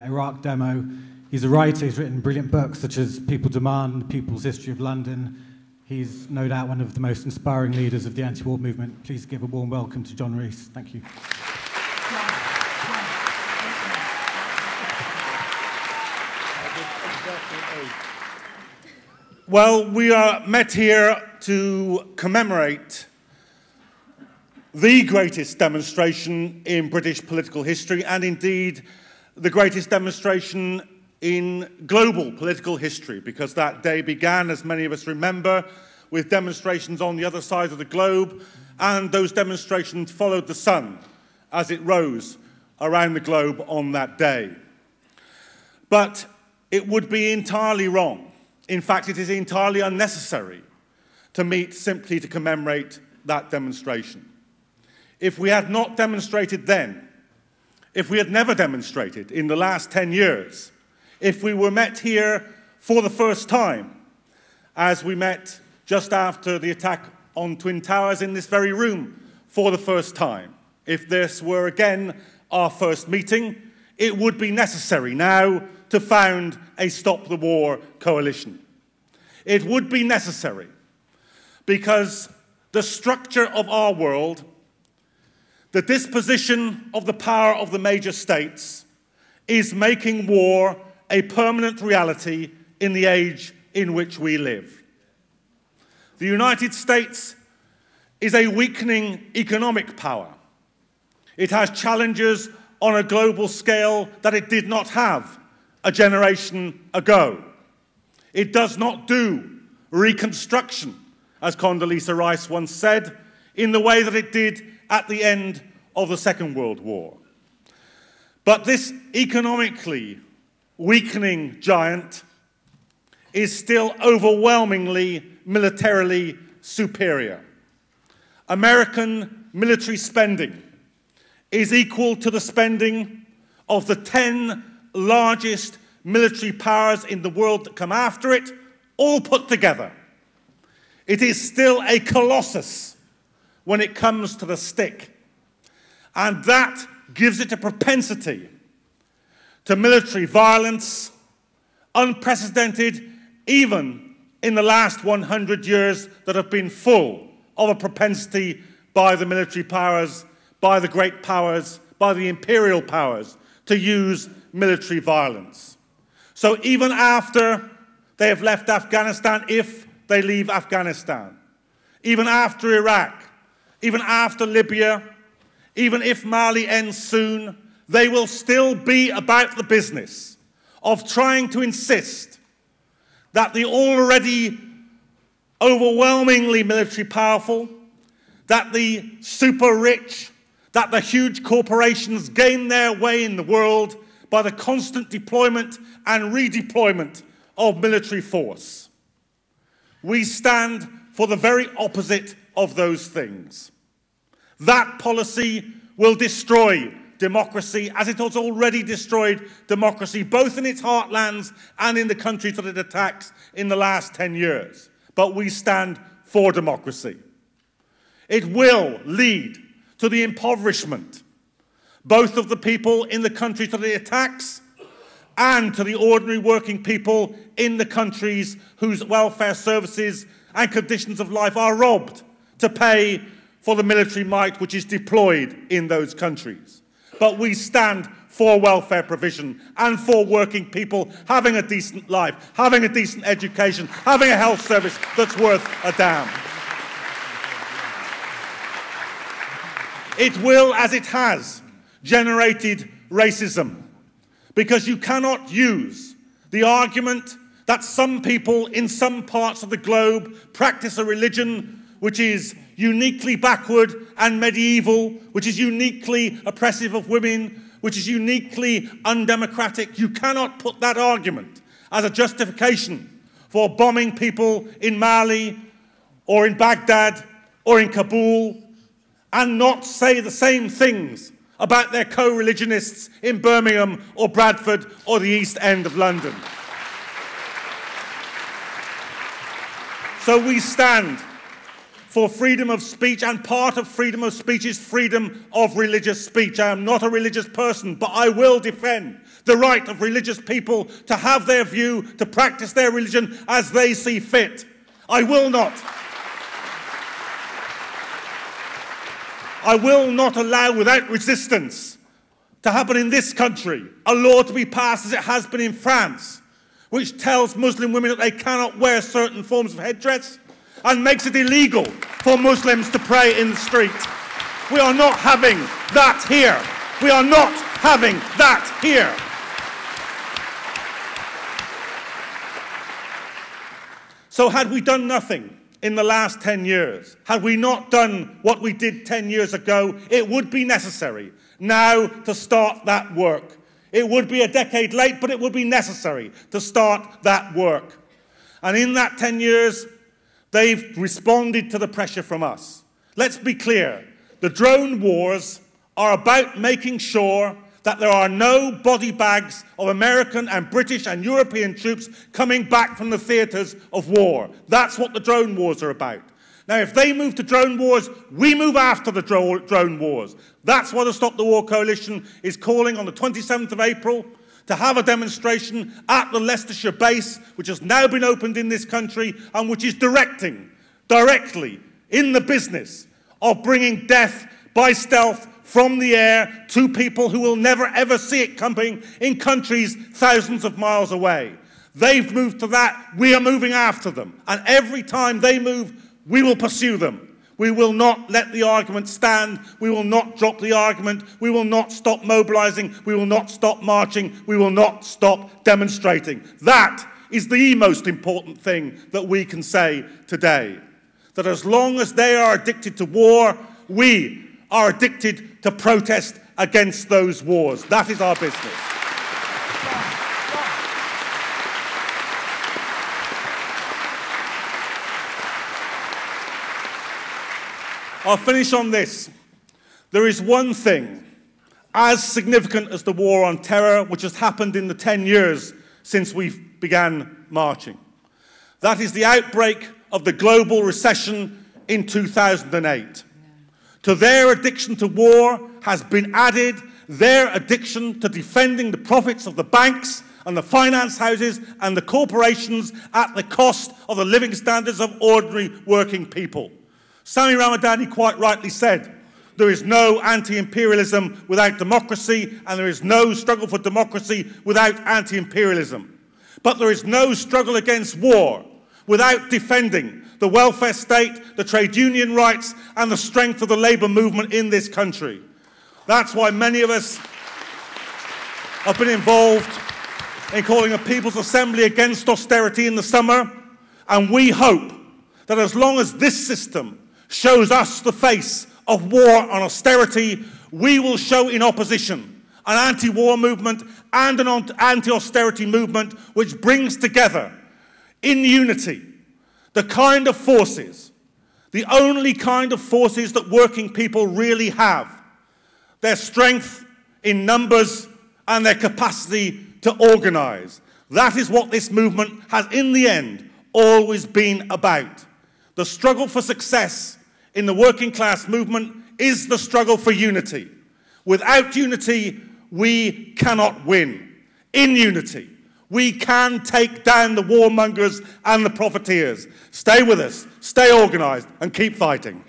Iraq demo. He's a writer, he's written brilliant books such as People Demand, People's History of London. He's no doubt one of the most inspiring leaders of the anti-war movement. Please give a warm welcome to John Rees. Thank you. Well, we are met here to commemorate the greatest demonstration in British political history, and indeed the greatest demonstration in global political history, because that day began, as many of us remember, with demonstrations on the other side of the globe, and those demonstrations followed the sun as it rose around the globe on that day. But it would be entirely wrong. In fact, it is entirely unnecessary to meet simply to commemorate that demonstration. If we had not demonstrated then, if we had never demonstrated in the last 10 years, if we were met here for the first time, as we met just after the attack on Twin Towers in this very room for the first time, if this were again our first meeting, it would be necessary now to found a Stop the War coalition. It would be necessary because the structure of our world, the disposition of the power of the major states, is making war a permanent reality in the age in which we live. The United States is a weakening economic power. It has challenges on a global scale that it did not have a generation ago. It does not do reconstruction, as Condoleezza Rice once said, in the way that it did at the end of the Second World War. But this economically weakening giant is still overwhelmingly militarily superior. American military spending is equal to the spending of the 10 largest military powers in the world that come after it, all put together. It is still a colossus when it comes to the stick. And that gives it a propensity to military violence, unprecedented even in the last 100 years that have been full of a propensity by the military powers, by the great powers, by the imperial powers to use military violence. So even after they have left Afghanistan, if they leave Afghanistan, even after Iraq, even after Libya, even if Mali ends soon, they will still be about the business of trying to insist that the already overwhelmingly military powerful, that the super rich, that the huge corporations gain their way in the world by the constant deployment and redeployment of military force. We stand for the very opposite of those things. That policy will destroy democracy, as it has already destroyed democracy, both in its heartlands and in the countries that it attacks in the last 10 years. But we stand for democracy. It will lead to the impoverishment, both of the people in the countries that it attacks and to the ordinary working people in the countries whose welfare services and conditions of life are robbed to pay for the military might which is deployed in those countries. But we stand for welfare provision and for working people having a decent life, having a decent education, having a health service that's worth a damn. It will, as it has, generated racism, because you cannot use the argument that some people in some parts of the globe practice a religion which is uniquely backward and medieval, which is uniquely oppressive of women, which is uniquely undemocratic. You cannot put that argument as a justification for bombing people in Mali or in Baghdad or in Kabul and not say the same things about their co-religionists in Birmingham or Bradford or the East End of London. So we stand for freedom of speech, and part of freedom of speech is freedom of religious speech. I am not a religious person, but I will defend the right of religious people to have their view, to practice their religion as they see fit. I will not allow, without resistance, to happen in this country, a law to be passed as it has been in France, which tells Muslim women that they cannot wear certain forms of headdress and makes it illegal for Muslims to pray in the street. We are not having that here. We are not having that here. So had we done nothing in the last 10 years, had we not done what we did 10 years ago, it would be necessary now to start that work. It would be a decade late, but it would be necessary to start that work. And in that 10 years, they've responded to the pressure from us. Let's be clear. The drone wars are about making sure that there are no body bags of American and British and European troops coming back from the theatres of war. That's what the drone wars are about. Now, if they move to drone wars, we move after the drone wars. That's why the Stop the War Coalition is calling on the 27th of April to have a demonstration at the Leicestershire base, which has now been opened in this country and which is directly in the business of bringing death by stealth from the air to people who will never ever see it coming in countries thousands of miles away. They've moved to that, we are moving after them. And every time they move, we will pursue them. We will not let the argument stand. We will not drop the argument. We will not stop mobilising. We will not stop marching. We will not stop demonstrating. That is the most important thing that we can say today. That as long as they are addicted to war, we are addicted to protest against those wars. That is our business. I'll finish on this. There is one thing as significant as the war on terror which has happened in the 10 years since we began marching. That is the outbreak of the global recession in 2008. To their addiction to war has been added their addiction to defending the profits of the banks and the finance houses and the corporations at the cost of the living standards of ordinary working people. Sami Ramadani quite rightly said, there is no anti-imperialism without democracy, and there is no struggle for democracy without anti-imperialism. But there is no struggle against war without defending the welfare state, the trade union rights, and the strength of the labour movement in this country. That's why many of us have been involved in calling a People's Assembly against austerity in the summer, and we hope that as long as this system shows us the face of war on austerity, we will show in opposition an anti-war movement and an anti-austerity movement which brings together in unity the kind of forces, the only kind of forces that working people really have, their strength in numbers and their capacity to organise. That is what this movement has in the end always been about. The struggle for success in the working class movement is the struggle for unity. Without unity, we cannot win. In unity, we can take down the warmongers and the profiteers. Stay with us, stay organised, and keep fighting.